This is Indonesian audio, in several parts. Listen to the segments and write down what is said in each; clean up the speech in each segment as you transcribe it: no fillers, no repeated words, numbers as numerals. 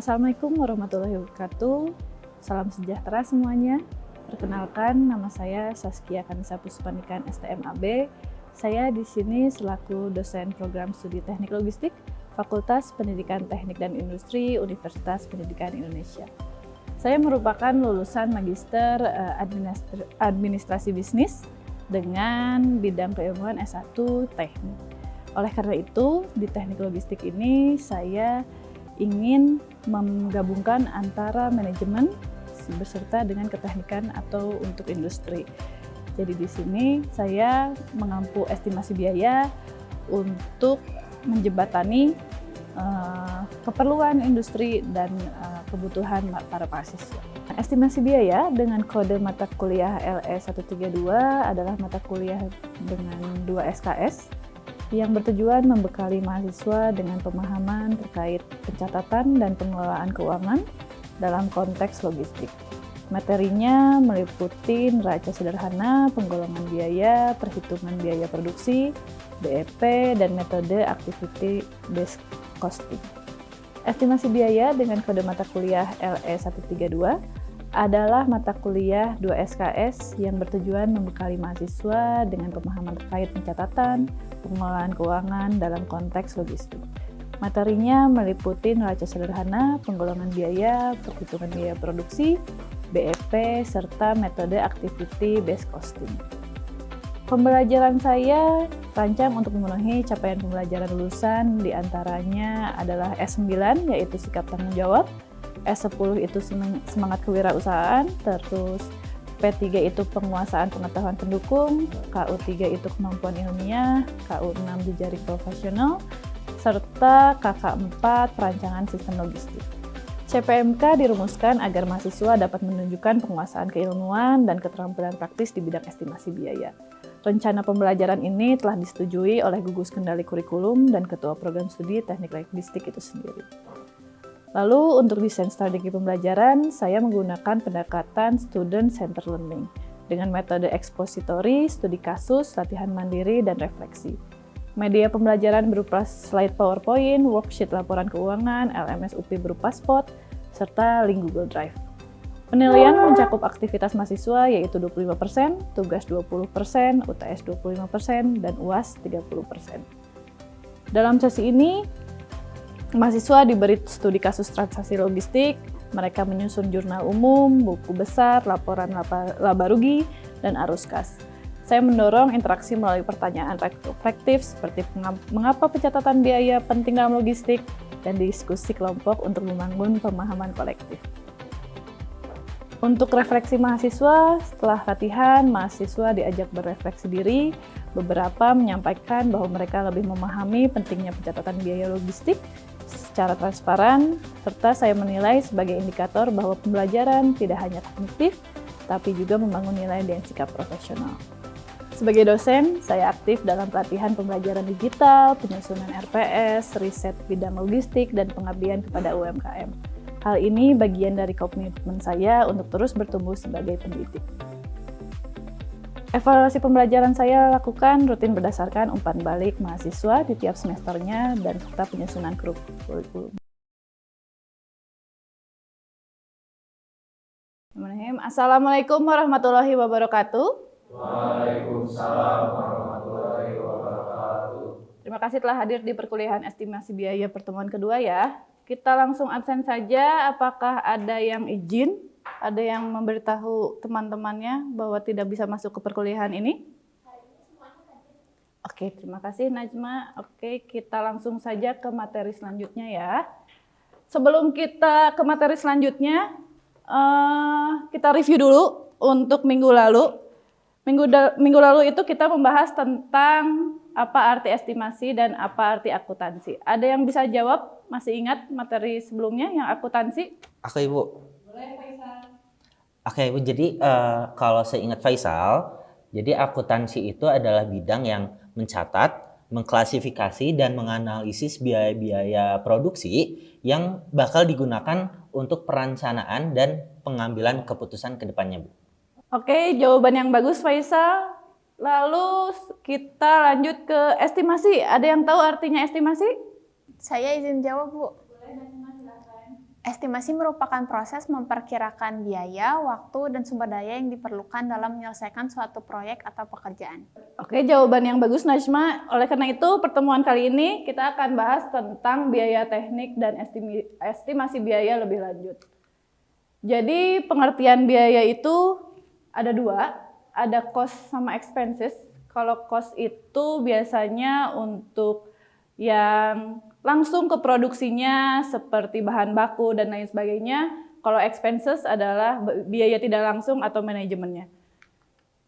Assalamualaikum warahmatullahi wabarakatuh. Salam sejahtera semuanya. Perkenalkan, nama saya Saskia Kanisa Puspanika STMAB. Saya di sini selaku dosen program studi Teknik Logistik, Fakultas Pendidikan Teknik dan Industri, Universitas Pendidikan Indonesia. Saya merupakan lulusan Magister Administrasi Bisnis dengan bidang keilmuan S1 Teknik. Oleh karena itu, di Teknik Logistik ini saya ingin menggabungkan antara manajemen beserta dengan keteknikan atau untuk industri. Jadi di sini saya mengampu estimasi biaya untuk menjembatani keperluan industri dan kebutuhan para mahasiswa. Estimasi biaya dengan kode mata kuliah LE132 adalah mata kuliah dengan 2 SKS yang bertujuan membekali mahasiswa dengan pemahaman terkait pencatatan dan pengelolaan keuangan dalam konteks logistik. Materinya meliputi neraca sederhana, penggolongan biaya, perhitungan biaya produksi, BEP, dan metode activity based costing. Estimasi biaya dengan kode mata kuliah LE132 adalah mata kuliah 2 SKS yang bertujuan membekali mahasiswa dengan pemahaman terkait pencatatan, pengelolaan keuangan dalam konteks logistik. Materinya meliputi neraca sederhana, penggolongan biaya, perhitungan biaya produksi, BEP, serta metode activity based costing. Pembelajaran saya terancam untuk memenuhi capaian pembelajaran lulusan, diantaranya adalah S9 yaitu sikap tanggung jawab, S10 itu semangat kewirausahaan, terus P3 itu penguasaan pengetahuan pendukung, KU3 itu kemampuan ilmiah, KU6 jejaring profesional, serta KK4 perancangan sistem logistik. CPMK dirumuskan agar mahasiswa dapat menunjukkan penguasaan keilmuan dan keterampilan praktis di bidang estimasi biaya. Rencana pembelajaran ini telah disetujui oleh gugus kendali kurikulum dan ketua program studi teknik logistik itu sendiri. Lalu untuk desain strategi pembelajaran, saya menggunakan pendekatan student centered learning dengan metode ekspositori, studi kasus, latihan mandiri, dan refleksi. Media pembelajaran berupa slide PowerPoint, worksheet laporan keuangan, LMS UP berupa spot, serta link Google Drive. Penilaian mencakup aktivitas mahasiswa yaitu 25%, tugas 20%, UTS 25%, dan UAS 30%. Dalam sesi ini, mahasiswa diberi studi kasus transaksi logistik, mereka menyusun jurnal umum, buku besar, laporan laba rugi, dan arus kas. Saya mendorong interaksi melalui pertanyaan reflektif seperti mengapa pencatatan biaya penting dalam logistik, dan diskusi kelompok untuk membangun pemahaman kolektif. Untuk refleksi mahasiswa, setelah latihan, mahasiswa diajak berefleksi diri. Beberapa menyampaikan bahwa mereka lebih memahami pentingnya pencatatan biaya logistik secara transparan, serta saya menilai sebagai indikator bahwa pembelajaran tidak hanya kognitif, tapi juga membangun nilai dan sikap profesional. Sebagai dosen, saya aktif dalam pelatihan pembelajaran digital, penyusunan RPS, riset bidang logistik, dan pengabdian kepada UMKM. Hal ini bagian dari komitmen saya untuk terus bertumbuh sebagai pendidik. Evaluasi pembelajaran saya lakukan rutin berdasarkan umpan balik mahasiswa di tiap semesternya dan serta penyusunan kurikulum. Assalamualaikum warahmatullahi wabarakatuh. Waalaikumsalam warahmatullahi wabarakatuh. Terima kasih telah hadir di perkuliahan estimasi biaya pertemuan kedua ya. Kita langsung absen saja. Apakah ada yang izin? Ada yang memberitahu teman-temannya bahwa tidak bisa masuk ke perkuliahan ini? Oke, terima kasih Najma. Oke, kita langsung saja ke materi selanjutnya ya. Sebelum kita ke materi selanjutnya, kita review dulu untuk minggu lalu. Minggu lalu itu kita membahas tentang apa arti estimasi dan apa arti akuntansi. Ada yang bisa jawab? Masih ingat materi sebelumnya yang akuntansi? Oke Ibu. Boleh Faisal. Oke Ibu, jadi kalau saya ingat Faisal, jadi akuntansi itu adalah bidang yang mencatat, mengklasifikasi, dan menganalisis biaya-biaya produksi yang bakal digunakan untuk perencanaan dan pengambilan keputusan ke depannya, Bu. Oke, jawaban yang bagus Faisal. Lalu kita lanjut ke estimasi. Ada yang tahu artinya estimasi? Saya izin jawab, Bu. Boleh, Najma, silakan. Estimasi merupakan proses memperkirakan biaya, waktu, dan sumber daya yang diperlukan dalam menyelesaikan suatu proyek atau pekerjaan. Oke, jawaban yang bagus Najma. Oleh karena itu, pertemuan kali ini kita akan bahas tentang biaya teknik dan estimasi biaya lebih lanjut. Jadi, pengertian biaya itu ada dua, ada cost sama expenses. Kalau cost itu biasanya untuk yang langsung ke produksinya seperti bahan baku dan lain sebagainya. Kalau expenses adalah biaya tidak langsung atau manajemennya.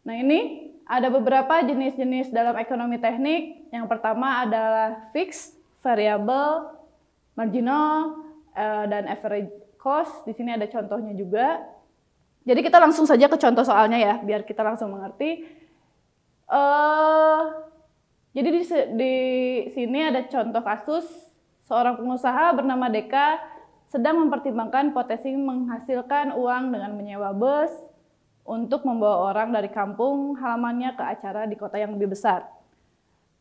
Nah, ini ada beberapa jenis-jenis dalam ekonomi teknik. Yang pertama adalah fixed, variable, marginal, dan average cost. Di sini ada contohnya juga. Jadi kita langsung saja ke contoh soalnya ya, biar kita langsung mengerti. Jadi di sini ada contoh kasus seorang pengusaha bernama Deka sedang mempertimbangkan potensi menghasilkan uang dengan menyewa bus untuk membawa orang dari kampung halamannya ke acara di kota yang lebih besar.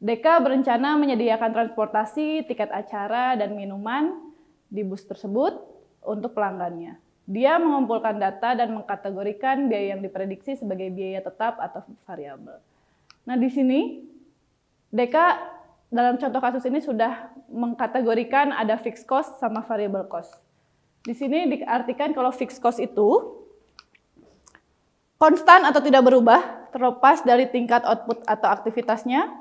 Deka berencana menyediakan transportasi, tiket acara, dan minuman di bus tersebut untuk pelanggannya. Dia mengumpulkan data dan mengkategorikan biaya yang diprediksi sebagai biaya tetap atau variabel. Nah, di sini Deka dalam contoh kasus ini sudah mengkategorikan ada fixed cost sama variable cost. Di sini diartikan kalau fixed cost itu konstan atau tidak berubah terlepas dari tingkat output atau aktivitasnya.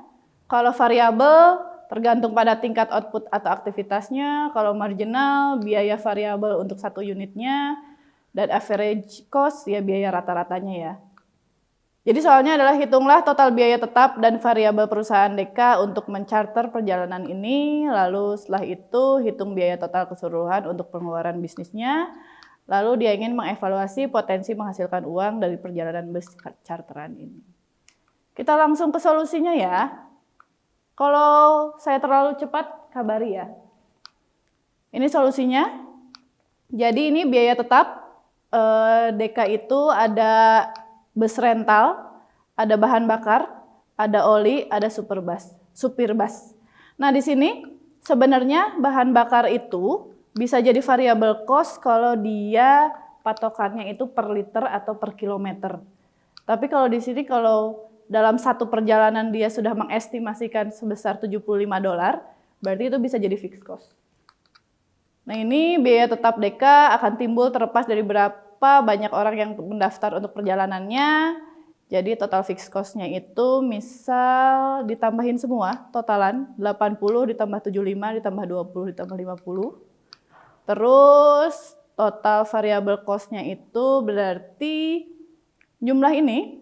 Kalau variabel tergantung pada tingkat output atau aktivitasnya. Kalau marginal biaya variabel untuk satu unitnya, dan average cost ya biaya rata-ratanya ya. Jadi soalnya adalah hitunglah total biaya tetap dan variabel perusahaan Deka untuk mencharter perjalanan ini, lalu setelah itu hitung biaya total keseluruhan untuk pengeluaran bisnisnya, lalu dia ingin mengevaluasi potensi menghasilkan uang dari perjalanan bus charteran ini. Kita langsung ke solusinya ya. Kalau saya terlalu cepat, kabari ya. Ini solusinya. Jadi ini biaya tetap, Deka itu ada bus rental, ada bahan bakar, ada oli, ada supir bus. Nah, di sini sebenarnya bahan bakar itu bisa jadi variable cost kalau dia patokannya itu per liter atau per kilometer. Tapi kalau di sini kalau dalam satu perjalanan dia sudah mengestimasikan sebesar $75, berarti itu bisa jadi fixed cost. Nah, ini biaya tetap Deka akan timbul terlepas dari berapa banyak orang yang mendaftar untuk perjalanannya. Jadi total fixed cost-nya itu misal ditambahin semua, totalan 80 ditambah 75 ditambah 20 ditambah 50. Terus total variable cost-nya itu berarti jumlah ini,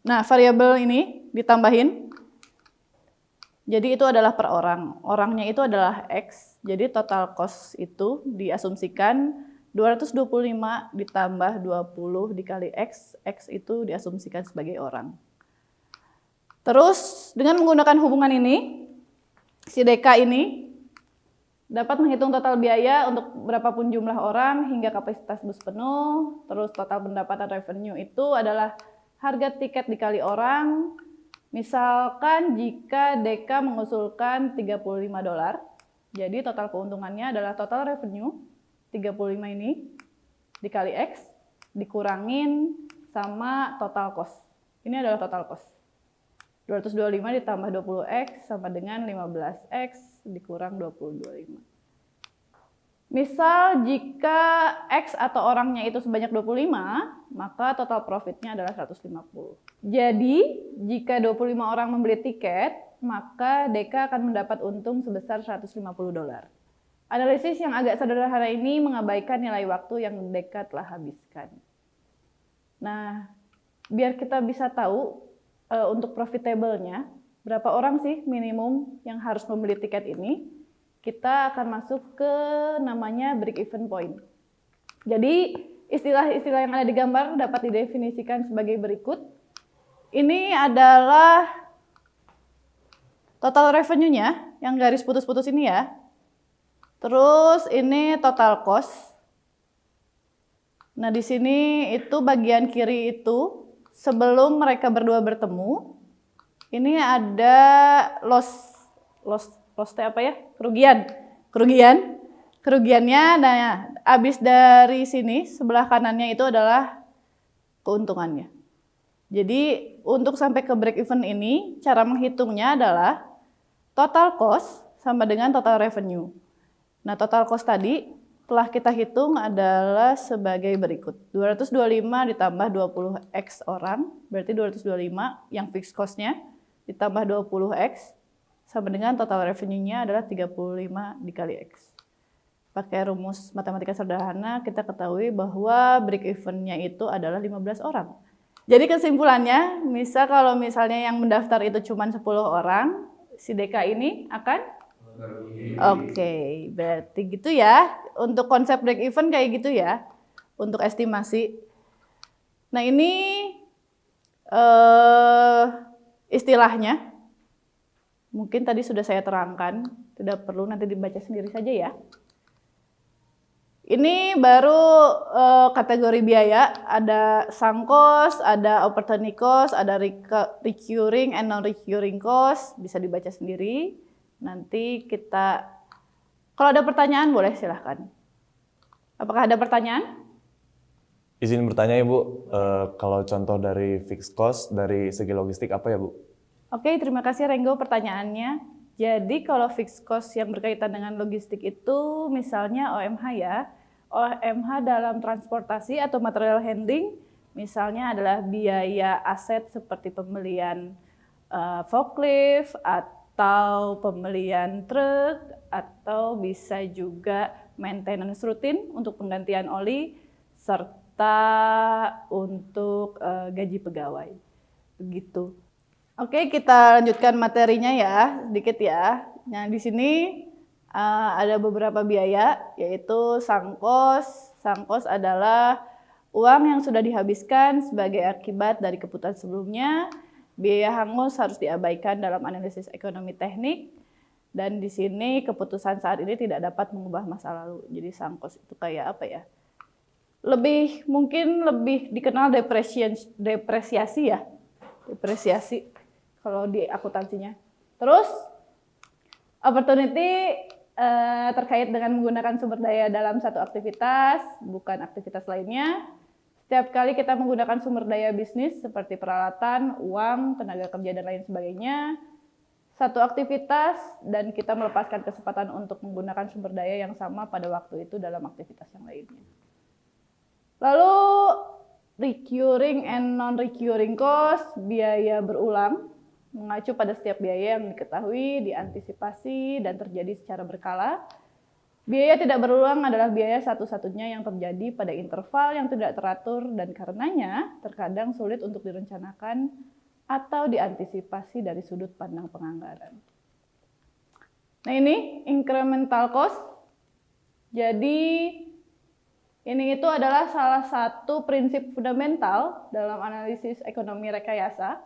Nah, variabel ini ditambahin. Jadi itu adalah per orang. Orangnya itu adalah X. Jadi total cost itu diasumsikan 225 ditambah 20 dikali X. X itu diasumsikan sebagai orang. Terus dengan menggunakan hubungan ini, si Deka ini dapat menghitung total biaya untuk berapapun jumlah orang hingga kapasitas bus penuh. Terus total pendapatan revenue itu adalah harga tiket dikali orang. Misalkan jika Deka mengusulkan $35, jadi total keuntungannya adalah total revenue 35 ini dikali X dikurangin sama total cost. Ini adalah total cost. 225 ditambah 20X sama dengan 15X dikurang 225. Misal jika X atau orangnya itu sebanyak 25, maka total profitnya adalah 150. Jadi jika 25 orang membeli tiket, maka Deka akan mendapat untung sebesar $150. Analisis yang agak sederhana ini mengabaikan nilai waktu yang Deka telah habiskan. Nah, biar kita bisa tahu untuk profitable-nya, berapa orang sih minimum yang harus membeli tiket ini, kita akan masuk ke namanya break-even point. Jadi, istilah-istilah yang ada di gambar dapat didefinisikan sebagai berikut. Ini adalah total revenue-nya, yang garis putus-putus ini ya. Terus ini total cost. Nah, di sini itu bagian kiri itu sebelum mereka berdua bertemu. Ini ada loss apa ya? Kerugian. kerugiannya. Nah, habis dari sini sebelah kanannya itu adalah keuntungannya. Jadi untuk sampai ke break even ini, cara menghitungnya adalah total cost sama dengan total revenue. Nah, total cost tadi telah kita hitung adalah sebagai berikut. 225 ditambah 20x orang, berarti 225 yang fixed cost-nya ditambah 20x sama dengan total revenue-nya adalah 35 dikali X. Pakai rumus matematika sederhana, kita ketahui bahwa break even-nya itu adalah 15 orang. Jadi kesimpulannya, kalau misalnya yang mendaftar itu cuma 10 orang, si DK ini akan? Oke, berarti gitu ya. Untuk konsep break even kayak gitu ya, untuk estimasi. Nah ini istilahnya, mungkin tadi sudah saya terangkan, tidak perlu nanti dibaca sendiri saja ya. Ini baru kategori biaya, ada sunk cost, ada opportunity cost, ada recurring and non-recurring cost, bisa dibaca sendiri. Nanti kalau ada pertanyaan boleh silahkan. Apakah ada pertanyaan? Izin bertanya Ibu, kalau contoh dari fixed cost dari segi logistik apa ya Bu? Oke, terima kasih Renggo pertanyaannya. Jadi kalau fixed cost yang berkaitan dengan logistik itu misalnya OMH ya. OMH dalam transportasi atau material handling misalnya adalah biaya aset seperti pembelian forklift atau pembelian truk atau bisa juga maintenance rutin untuk penggantian oli serta untuk gaji pegawai. Begitu. Oke, kita lanjutkan materinya ya, sedikit ya. Nah, di sini ada beberapa biaya, yaitu sunk cost. Sunk cost adalah uang yang sudah dihabiskan sebagai akibat dari keputusan sebelumnya. Biaya hangus harus diabaikan dalam analisis ekonomi teknik. Dan di sini keputusan saat ini tidak dapat mengubah masa lalu. Jadi sunk cost itu kayak apa ya? Mungkin lebih dikenal depresiasi ya. Depresiasi kalau di akuntansinya. Terus opportunity terkait dengan menggunakan sumber daya dalam satu aktivitas, bukan aktivitas lainnya. Setiap kali kita menggunakan sumber daya bisnis seperti peralatan, uang, tenaga kerja, dan lain sebagainya, satu aktivitas dan kita melepaskan kesempatan untuk menggunakan sumber daya yang sama pada waktu itu dalam aktivitas yang lainnya. Lalu recurring and non-recurring cost, biaya berulang, mengacu pada setiap biaya yang diketahui, diantisipasi, dan terjadi secara berkala. Biaya tidak berulang adalah biaya satu-satunya yang terjadi pada interval yang tidak teratur dan karenanya terkadang sulit untuk direncanakan atau diantisipasi dari sudut pandang penganggaran. Nah ini incremental cost. Jadi ini itu adalah salah satu prinsip fundamental dalam analisis ekonomi rekayasa.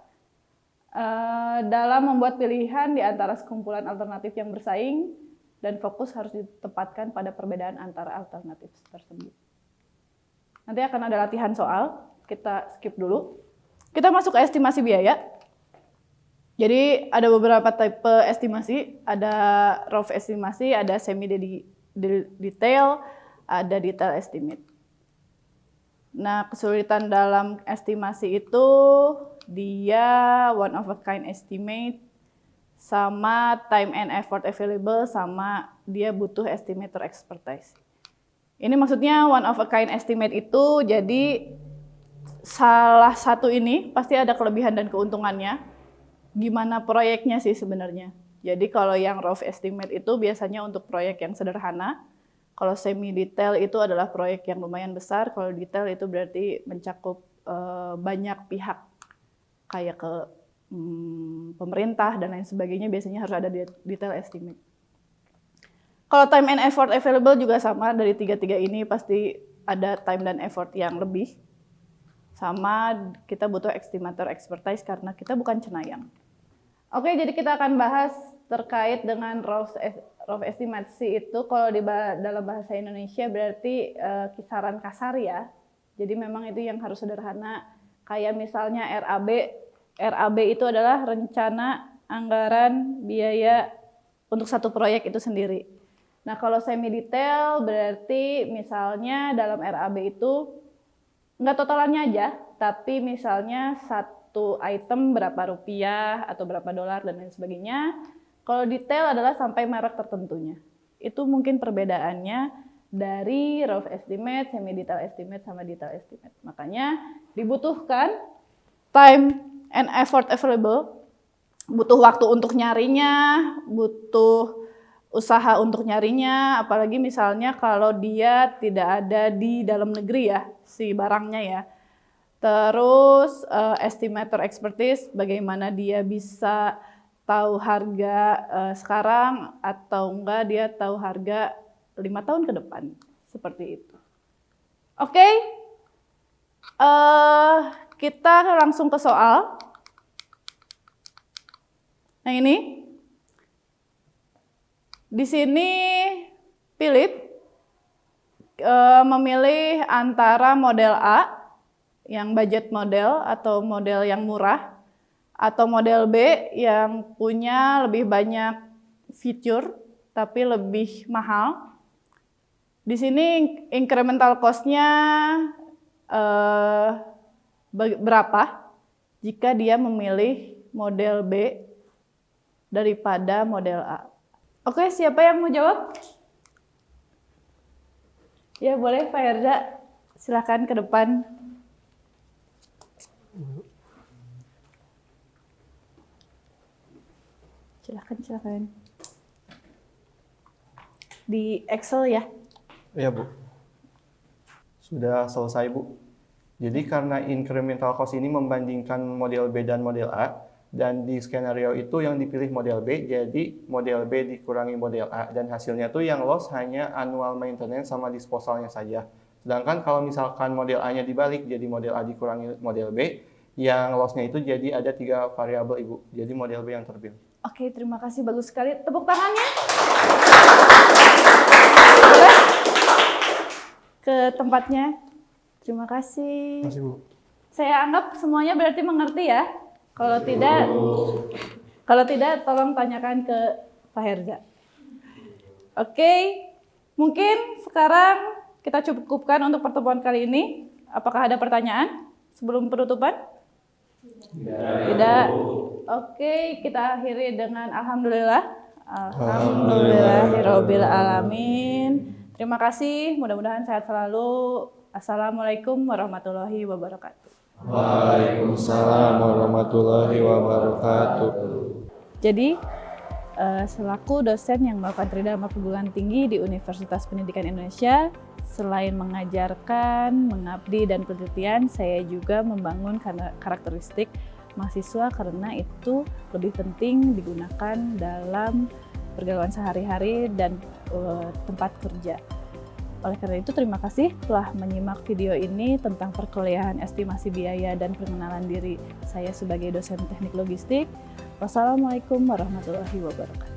Dalam membuat pilihan di antara sekumpulan alternatif yang bersaing dan fokus harus ditempatkan pada perbedaan antara alternatif tersebut. Nanti akan ada latihan soal, kita skip dulu. Kita masuk ke estimasi biaya. Jadi ada beberapa tipe estimasi, ada rough estimasi, ada semi detail, ada detail estimate. Nah, kesulitan dalam estimasi itu dia one of a kind estimate sama time and effort available sama dia butuh estimator expertise. Ini maksudnya one of a kind estimate itu jadi salah satu ini pasti ada kelebihan dan keuntungannya. Gimana proyeknya sih sebenarnya. Jadi kalau yang rough estimate itu biasanya untuk proyek yang sederhana. Kalau semi detail itu adalah proyek yang lumayan besar. Kalau detail itu berarti mencakup banyak pihak kayak ke pemerintah dan lain sebagainya. Biasanya harus ada detail estimate. Kalau time and effort available juga sama, dari tiga-tiga ini pasti ada time dan effort yang lebih. Sama kita butuh estimator expertise karena kita bukan cenayang. Oke, jadi kita akan bahas terkait dengan rough estimasi itu. Kalau dalam bahasa Indonesia berarti kisaran kasar ya. Jadi memang itu yang harus sederhana. Kayak misalnya RAB. RAB itu adalah rencana anggaran biaya untuk satu proyek itu sendiri. Nah, kalau semi detail berarti misalnya dalam RAB itu nggak totalannya aja, tapi misalnya satu item berapa rupiah atau berapa dolar dan lain sebagainya. Kalau detail adalah sampai merek tertentunya. Itu mungkin perbedaannya dari rough estimate, semi detail estimate sama detail estimate. Makanya dibutuhkan time and effort available, butuh waktu untuk nyarinya, butuh usaha untuk nyarinya, apalagi misalnya kalau dia tidak ada di dalam negeri ya, si barangnya ya. Terus estimator expertise, bagaimana dia bisa tahu harga sekarang atau enggak dia tahu harga 5 tahun ke depan, seperti itu. Oke, kita langsung ke soal. Nah ini. Di sini Philip memilih antara model A yang budget model atau model yang murah atau model B yang punya lebih banyak fitur tapi lebih mahal. Di sini incremental cost-nya berapa jika dia memilih model B daripada model A. Oke, siapa yang mau jawab? Ya boleh Pak Herza, silakan ke depan. Silakan. Di Excel ya? Iya Bu, sudah selesai Bu. Jadi karena incremental cost ini membandingkan model B dan model A, dan di skenario itu yang dipilih model B, jadi model B dikurangi model A, dan hasilnya tuh yang loss hanya annual maintenance sama disposalnya saja. Sedangkan kalau misalkan model A-nya dibalik, jadi model A dikurangi model B, yang loss-nya itu jadi ada 3 variabel Ibu, jadi model B yang terpilih. Oke, terima kasih, bagus sekali. Tepuk tangannya. Ke tempatnya. Terima kasih. Terima kasih Bu. Saya anggap semuanya berarti mengerti ya. Kalau tidak tolong tanyakan ke Pak Herza. Oke, mungkin sekarang kita cukupkan untuk pertemuan kali ini. Apakah ada pertanyaan sebelum penutupan? Tidak. Oke, kita akhiri dengan alhamdulillah. Alhamdulillahirabbil alamin. Terima kasih, mudah-mudahan sehat selalu. Assalamualaikum warahmatullahi wabarakatuh. Waalaikumsalam warahmatullahi wabarakatuh. Jadi, selaku dosen yang melakukan tridharma perguruan tinggi di Universitas Pendidikan Indonesia, selain mengajarkan, mengabdi, dan penelitian, saya juga membangun karakteristik mahasiswa karena itu lebih penting digunakan dalam pergaulan sehari-hari dan tempat kerja. Oleh karena itu, terima kasih telah menyimak video ini tentang perkuliahan estimasi biaya dan pengenalan diri saya sebagai dosen teknik logistik. Wassalamualaikum warahmatullahi wabarakatuh.